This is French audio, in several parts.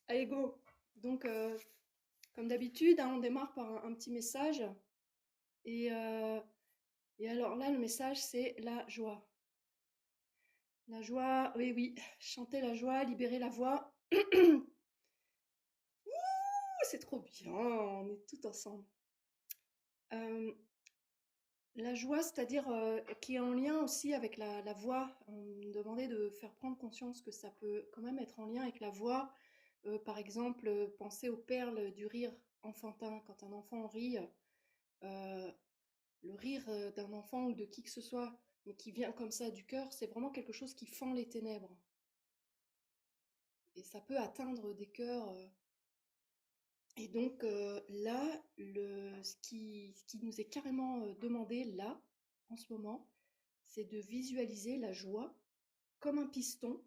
Allez, go! Donc, comme d'habitude, hein, on démarre par un petit message. Et, euh, et alors là, le message, c'est la joie. La joie, oui, oui, chanter la joie, libérer la voix. Ouh, c'est trop bien, on est tout ensemble. Euh, la joie, c'est-à-dire qui est en lien aussi avec la voix. On me demandait de faire prendre conscience que ça peut quand même être en lien avec la voix. Par exemple, penser aux perles du rire enfantin. Quand un enfant rit, euh, le rire d'un enfant ou de qui que ce soit, mais qui vient comme ça du cœur, c'est vraiment quelque chose qui fend les ténèbres. Et ça peut atteindre des cœurs. Et donc là, ce qui nous est carrément demandé là, en ce moment, c'est de visualiser la joie comme un piston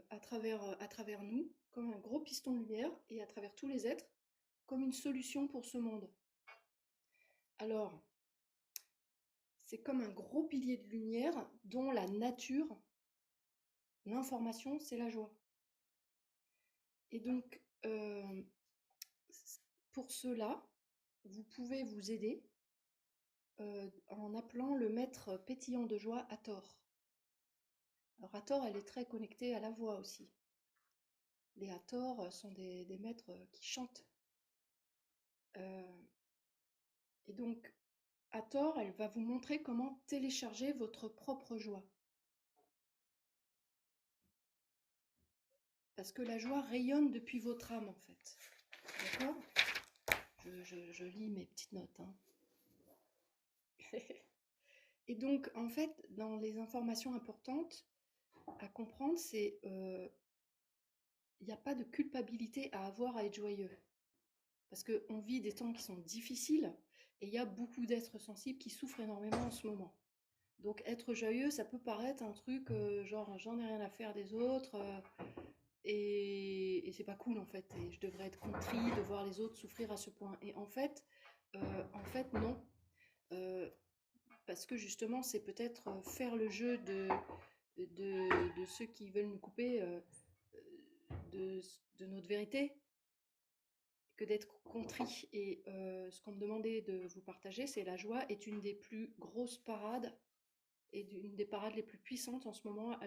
à travers nous, comme un gros piston de lumière, et à travers tous les êtres, comme une solution pour ce monde. Alors, c'est comme un gros pilier de lumière dont la nature, l'information, c'est la joie. Et donc, pour cela, vous pouvez vous aider en appelant le maître pétillant de joie Hathor. Alors Hathor, elle est très connectée à la voix aussi. Les Hathor sont des maîtres qui chantent. Euh, et donc, Hathor, elle va vous montrer comment télécharger votre propre joie. Parce que la joie rayonne depuis votre âme, en fait. D'accord? Je lis mes petites notes, hein. Et donc, en fait, dans les informations importantes à comprendre, c'est il n'y a pas de culpabilité à avoir à être joyeux. Parce qu'on vit des temps qui sont difficiles et il y a beaucoup d'êtres sensibles qui souffrent énormément en ce moment. Donc être joyeux, ça peut paraître un truc genre j'en ai rien à faire des autres et c'est pas cool en fait. Et je devrais être contrit de voir les autres souffrir à ce point. Et en fait non. Euh, Parce que justement, c'est peut-être faire le jeu de ceux qui veulent nous couper de, de notre vérité que d'être contrit. Et ce qu'on me demandait de vous partager, c'est la joie est une des plus grosses parades et une des parades les plus puissantes en ce moment à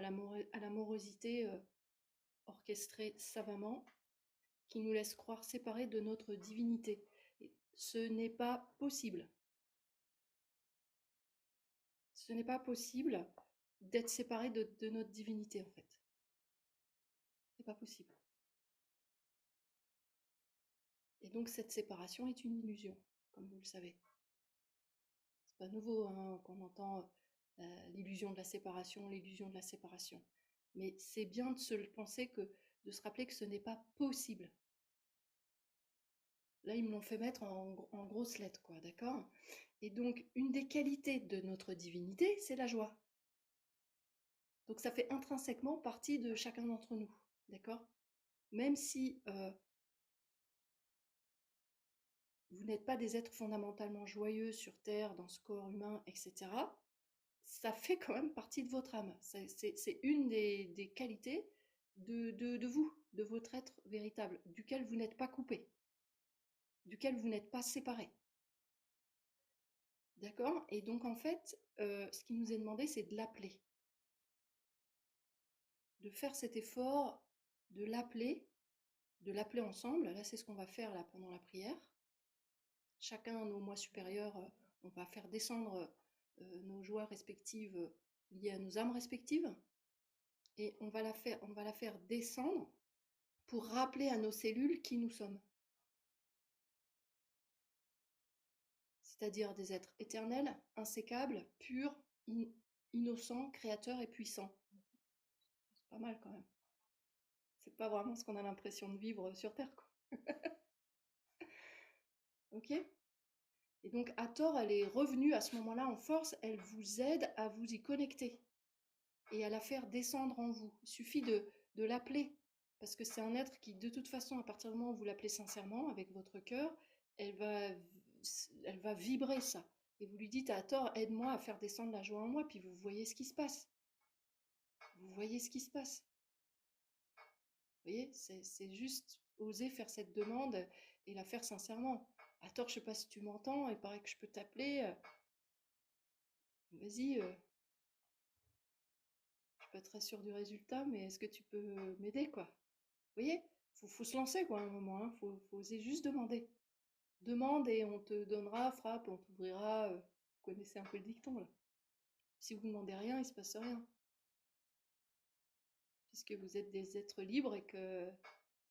l'amorosité orchestrée savamment qui nous laisse croire séparés de notre divinité. Et ce n'est pas possible. Ce n'est pas possible d'être séparé de notre divinité en fait. C'est pas possible. Et donc cette séparation est une illusion, comme vous le savez. C'est pas nouveau hein, qu'on entend l'illusion de la séparation, l'illusion de la séparation. Mais c'est bien de se penser de se rappeler que ce n'est pas possible. Là, ils me l'ont fait mettre en grosses lettres, quoi, d'accord? Et donc, une des qualités de notre divinité, c'est la joie. Donc, ça fait intrinsèquement partie de chacun d'entre nous, d'accord? Même si vous n'êtes pas des êtres fondamentalement joyeux sur Terre, dans ce corps humain, etc., ça fait quand même partie de votre âme. C'est une des qualités de vous, de votre être véritable, duquel vous n'êtes pas coupé, duquel vous n'êtes pas séparé. D'accord? Et donc, en fait, ce qui nous est demandé, c'est de faire cet effort, de de l'appeler ensemble. Là, c'est ce qu'on va faire là pendant la prière. Chacun, nos moi supérieurs, on va faire descendre nos joies respectives liées à nos âmes respectives. Et on va la faire descendre pour rappeler à nos cellules qui nous sommes. C'est-à-dire des êtres éternels, insécables, purs, innocents, créateurs et puissants. C'est pas mal quand même. C'est pas vraiment ce qu'on a l'impression de vivre sur Terre, quoi. Ok? Et donc Hathor, elle est revenue à ce moment-là en force, elle vous aide à vous y connecter et à la faire descendre en vous. Il suffit de l'appeler, parce que c'est un être qui, de toute façon, à partir du moment où vous l'appelez sincèrement, avec votre cœur, elle va, elle va vibrer ça. Et vous lui dites à Hathor, aide-moi à faire descendre la joie en moi, puis vous voyez ce qui se passe. Vous voyez ce qui se passe. Vous voyez, c'est juste oser faire cette demande et la faire sincèrement. Attends, je sais pas si tu m'entends, il paraît que je peux t'appeler. Vas-y, je suis pas très sûre du résultat, mais est-ce que tu peux m'aider, quoi? Vous voyez? Faut se lancer, quoi, à un moment, hein. Faut oser juste demander. Demande et on te donnera, frappe, on t'ouvrira. Vous connaissez un peu le dicton, là. Si vous ne demandez rien, il ne se passe rien. Puisque vous êtes des êtres libres et que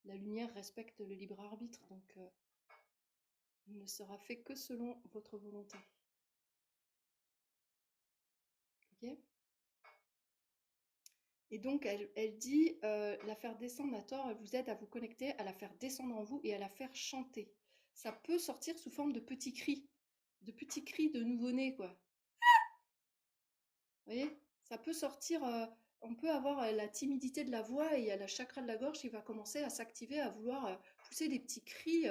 la lumière respecte le libre arbitre. Donc, il ne sera fait que selon votre volonté. Ok? Et donc, elle dit, la faire descendre à tort, elle vous aide à vous connecter, à la faire descendre en vous et à la faire chanter. Ça peut sortir sous forme de petits cris de nouveau-né, quoi. Vous voyez? Ça peut sortir, on peut avoir la timidité de la voix et il y a la chakra de la gorge qui va commencer à s'activer, à vouloir pousser des petits cris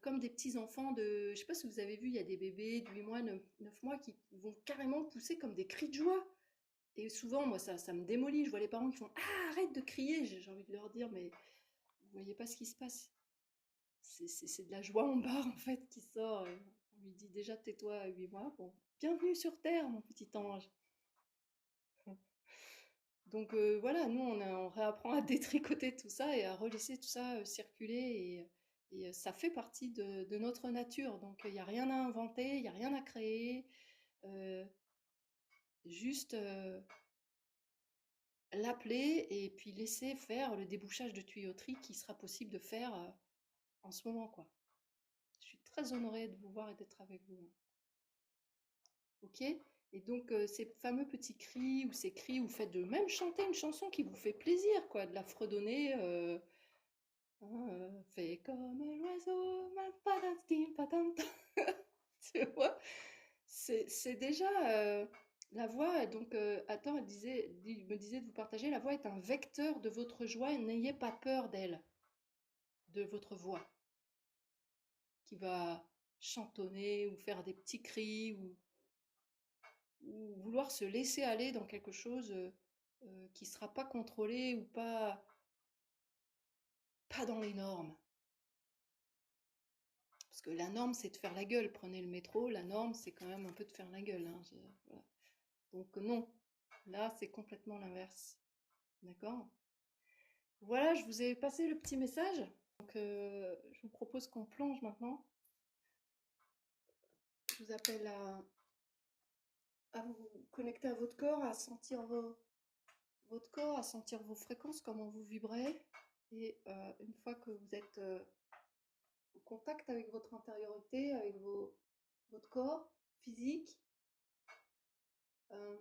comme des petits enfants de... Je sais pas si vous avez vu, il y a des bébés de 8 mois, 9 mois qui vont carrément pousser comme des cris de joie. Et souvent, moi, ça me démolit. Je vois les parents qui font «Ah, arrête de crier!» J'ai envie de leur dire, mais vous voyez pas ce qui se passe. C'est de la joie en barre, en fait, qui sort. Et on lui dit déjà, tais-toi à 8 mois. Bon, bienvenue sur Terre, mon petit ange. Donc voilà, nous, on réapprend à détricoter tout ça et à relaisser tout ça circuler. Et ça fait partie de notre nature. Donc il n'y a rien à inventer, il n'y a rien à créer. euh, juste l'appeler et puis laisser faire le débouchage de tuyauterie qui sera possible de faire en ce moment, quoi. Je suis très honorée de vous voir et d'être avec vous, hein. Ok? Et donc ces fameux petits cris ou ces cris, vous faites de même chanter une chanson qui vous fait plaisir, quoi, de la fredonner. Hein, fais comme l'oiseau, ma patati patata. Tu vois? C'est déjà la voix. Donc, attends, me disait de vous partager, la voix est un vecteur de votre joie et n'ayez pas peur d'elle, de votre voix, qui va chantonner ou faire des petits cris ou vouloir se laisser aller dans quelque chose qui ne sera pas contrôlé ou pas dans les normes. Parce que la norme, c'est de faire la gueule. Prenez le métro, la norme, c'est quand même un peu de faire la gueule, hein. Voilà. Donc non, là, c'est complètement l'inverse. D'accord? Voilà, je vous ai passé le petit message. Donc, je vous propose qu'on plonge maintenant. Je vous appelle à vous connecter à votre corps, à sentir votre corps, à sentir vos fréquences, comment vous vibrez. Et une fois que vous êtes au contact avec votre intériorité, avec votre corps physique, euh,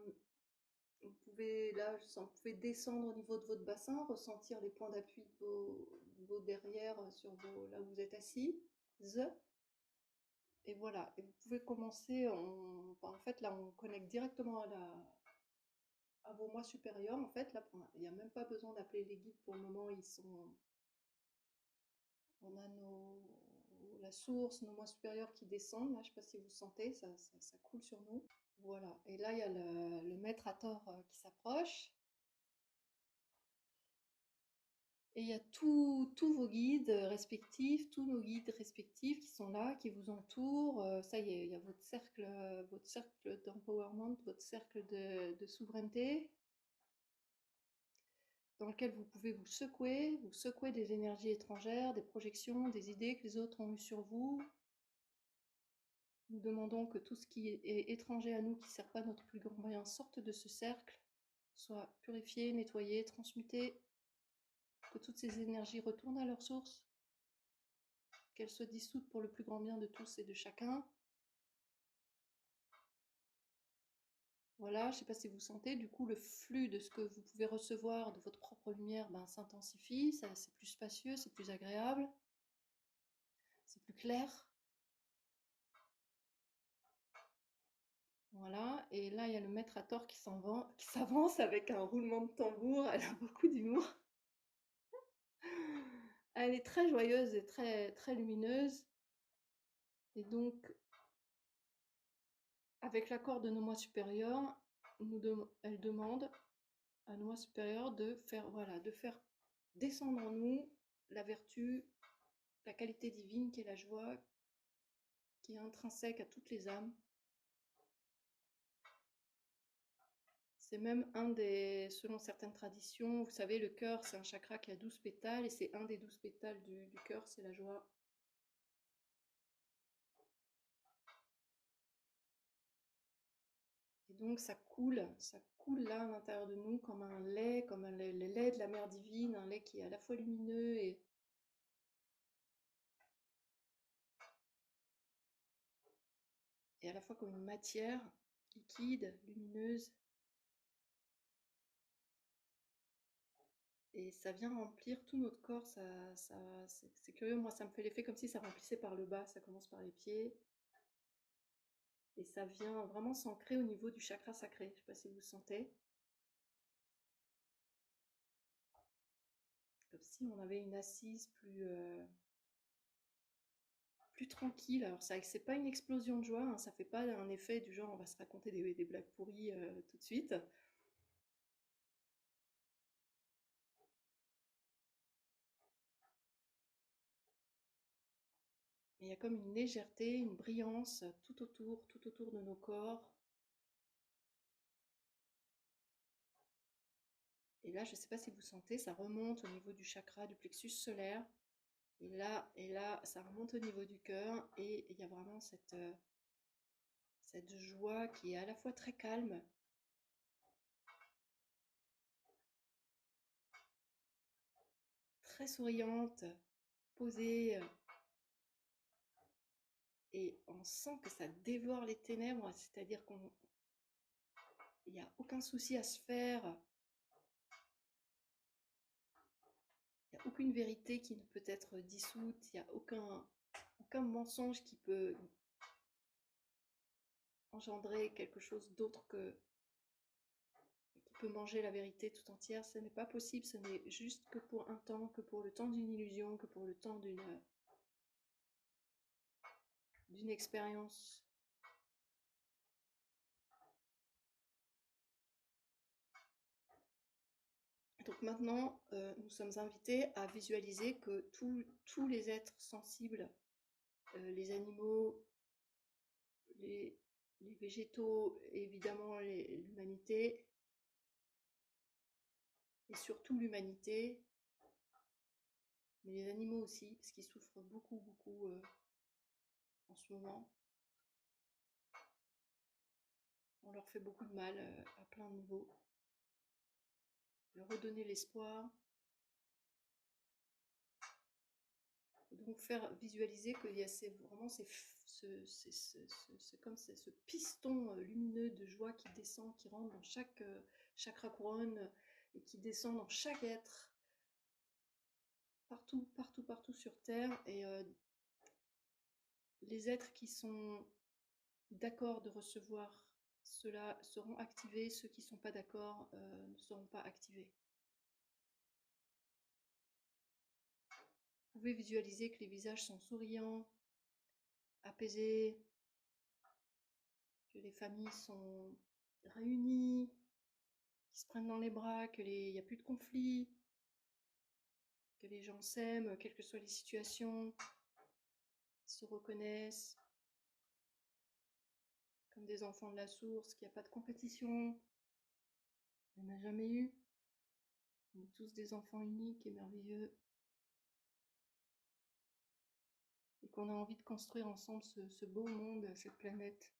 vous pouvez, là, vous pouvez descendre au niveau de votre bassin, ressentir les points d'appui de vos derrière sur là où vous êtes assis. Et voilà. Et vous pouvez commencer, en fait, là, on connecte directement à vos moi supérieurs. En fait, là, il n'y a même pas besoin d'appeler les guides pour le moment. On a la source, nos moi supérieurs qui descendent. Là, je ne sais pas si vous sentez, ça coule sur nous. Voilà. Et là, il y a le maître à tort qui s'approche. Et il y a tous vos guides respectifs, tous nos guides respectifs qui sont là, qui vous entourent. Ça y est, il y a votre cercle d'empowerment, votre cercle de souveraineté, dans lequel vous pouvez vous secouer des énergies étrangères, des projections, des idées que les autres ont eues sur vous. Nous demandons que tout ce qui est étranger à nous, qui ne sert pas à notre plus grand bien, sorte de ce cercle, soit purifié, nettoyé, transmuté, que toutes ces énergies retournent à leur source, qu'elles soient dissoutes pour le plus grand bien de tous et de chacun. Voilà, je ne sais pas si vous sentez, du coup le flux de ce que vous pouvez recevoir de votre propre lumière s'intensifie, c'est plus spacieux, c'est plus agréable, c'est plus clair. Voilà, et là il y a le maître à tort qui s'avance avec un roulement de tambour, elle a beaucoup d'humour. Elle est très joyeuse et très, très lumineuse. Et donc, avec l'accord de nos moi supérieurs, elle demande à nos moi supérieurs de faire, voilà, de faire descendre en nous la vertu, la qualité divine qui est la joie, qui est intrinsèque à toutes les âmes. C'est même un des, selon certaines traditions, vous savez, le cœur, c'est un chakra qui a 12 pétales, et c'est un des 12 pétales du cœur, c'est la joie. Et donc ça coule là à l'intérieur de nous comme un lait, comme le lait de la mère divine, un lait qui est à la fois lumineux et à la fois comme une matière liquide, lumineuse. Et ça vient remplir tout notre corps, c'est curieux, moi ça me fait l'effet comme si ça remplissait par le bas, ça commence par les pieds. Et ça vient vraiment s'ancrer au niveau du chakra sacré, je ne sais pas si vous sentez. Comme si on avait une assise plus tranquille. Alors c'est pas une explosion de joie, hein, ça fait pas un effet du genre on va se raconter des blagues pourries tout de suite. Mais il y a comme une légèreté, une brillance tout autour de nos corps. Et là, je ne sais pas si vous sentez, ça remonte au niveau du chakra du plexus solaire. Et là, ça remonte au niveau du cœur. Et il y a vraiment cette joie qui est à la fois très calme, très souriante, posée. Et on sent que ça dévore les ténèbres, c'est-à-dire qu'il n'y a aucun souci à se faire. Il n'y a aucune vérité qui ne peut être dissoute, il n'y a aucun mensonge qui peut engendrer quelque chose d'autre qui peut manger la vérité tout entière. Ce n'est pas possible, ce n'est juste que pour un temps, que pour le temps d'une illusion, que pour le temps d'une expérience. Donc maintenant, nous sommes invités à visualiser que tous les êtres sensibles, les animaux, les, les végétaux, évidemment l'humanité, et surtout l'humanité, mais les animaux aussi, parce qu'ils souffrent beaucoup en ce moment. On leur fait beaucoup de mal à plein de niveaux. Leur redonner l'espoir. Donc faire visualiser qu'il y a vraiment comme ce piston lumineux de joie qui descend, qui rentre dans chaque chakra couronne et qui descend dans chaque être, partout sur Terre. Et les êtres qui sont d'accord de recevoir cela seront activés, ceux qui ne sont pas d'accord ne seront pas activés. Vous pouvez visualiser que les visages sont souriants, apaisés, que les familles sont réunies, qu'ils se prennent dans les bras, qu'il n'y a plus de conflits, que les gens s'aiment, quelles que soient les situations, se reconnaissent comme des enfants de la source, qu'il n'y a pas de compétition, il n'y en a jamais eu. On est tous des enfants uniques et merveilleux. Et qu'on a envie de construire ensemble ce beau monde, cette planète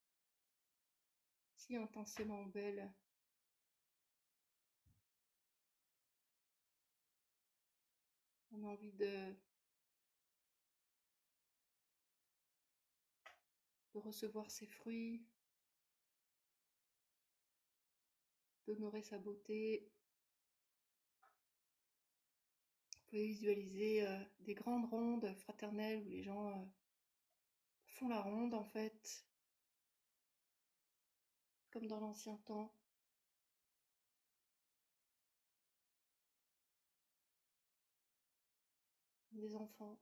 si intensément belle. On a envie de recevoir ses fruits, d'honorer sa beauté. Vous pouvez visualiser des grandes rondes fraternelles où les gens font la ronde en fait, comme dans l'ancien temps. Comme des enfants.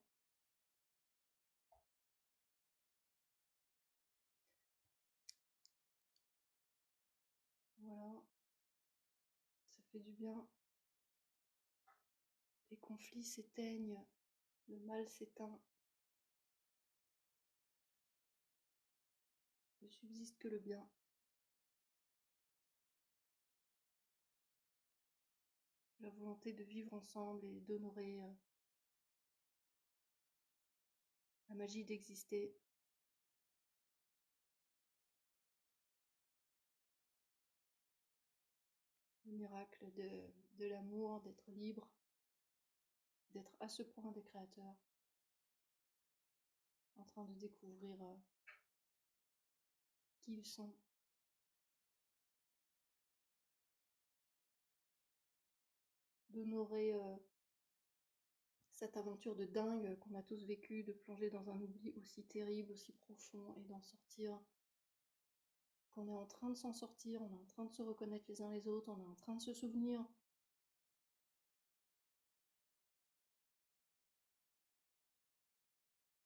Voilà, ça fait du bien. conflits s'éteignent, le mal s'éteint. Ne subsiste que le bien. La volonté de vivre ensemble et d'honorer la magie d'exister. Le miracle de l'amour, d'être libre, d'être à ce point des créateurs, en train de découvrir qui ils sont. D'honorer cette aventure de dingue qu'on a tous vécue, de plonger dans un oubli aussi terrible, aussi profond, et d'en sortir, qu'on est en train de s'en sortir, on est en train de se reconnaître les uns les autres, on est en train de se souvenir.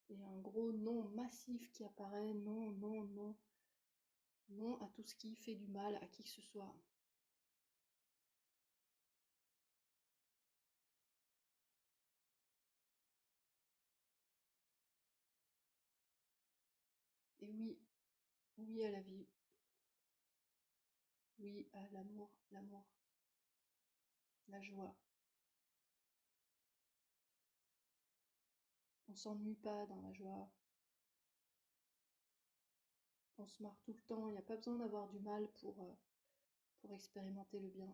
Et un gros non massif qui apparaît, non, non, non, non à tout ce qui fait du mal à qui que ce soit. Et oui, oui à la vie, oui à l'amour, l'amour, la joie. On s'ennuie pas dans la joie. On se marre tout le temps, il n'y a pas besoin d'avoir du mal pour expérimenter le bien.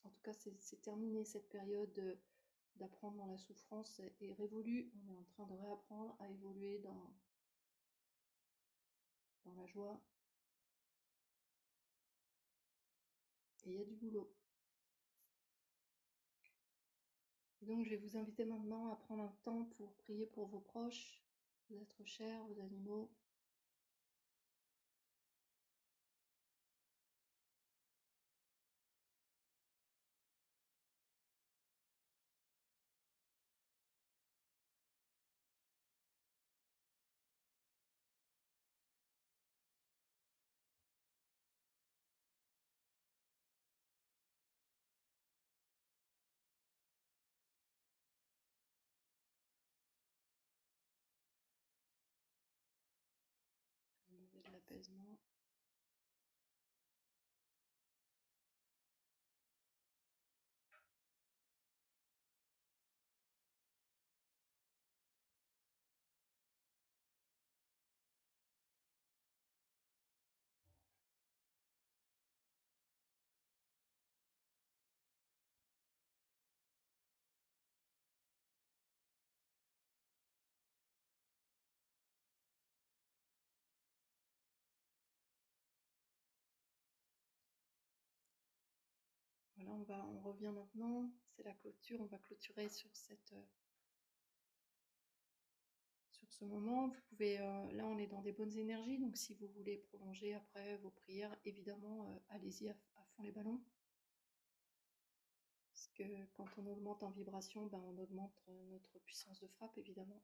En tout cas, c'est terminé cette période d'apprendre dans la souffrance est révolue. On est en train de réapprendre à évoluer dans la joie. Et il y a du boulot. Et donc, je vais vous inviter maintenant à prendre un temps pour prier pour vos proches, vos êtres chers, vos animaux. Demander de l'apaisement. Voilà, on revient maintenant. C'est la clôture. On va clôturer sur sur ce moment. Vous pouvez, là, on est dans des bonnes énergies. Donc, si vous voulez prolonger après vos prières, évidemment, allez-y à fond les ballons. Parce que quand on augmente en vibration, ben, on augmente notre puissance de frappe, évidemment.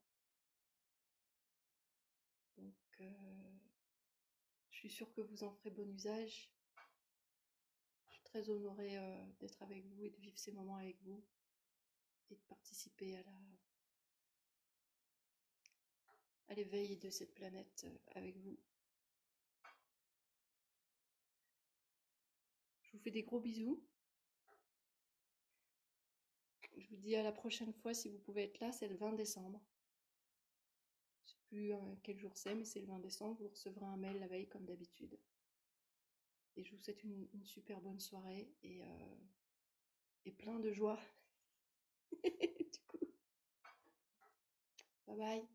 Donc, je suis sûre que vous en ferez bon usage. Je suis très honorée d'être avec vous et de vivre ces moments avec vous et de participer à l'éveil de cette planète avec vous. Je vous fais des gros bisous. Je vous dis à la prochaine fois si vous pouvez être là, c'est le 20 décembre. Je ne sais plus quel jour c'est, mais c'est le 20 décembre. Vous recevrez un mail la veille comme d'habitude. Et je vous souhaite une super bonne soirée et plein de joie. Du coup, bye bye.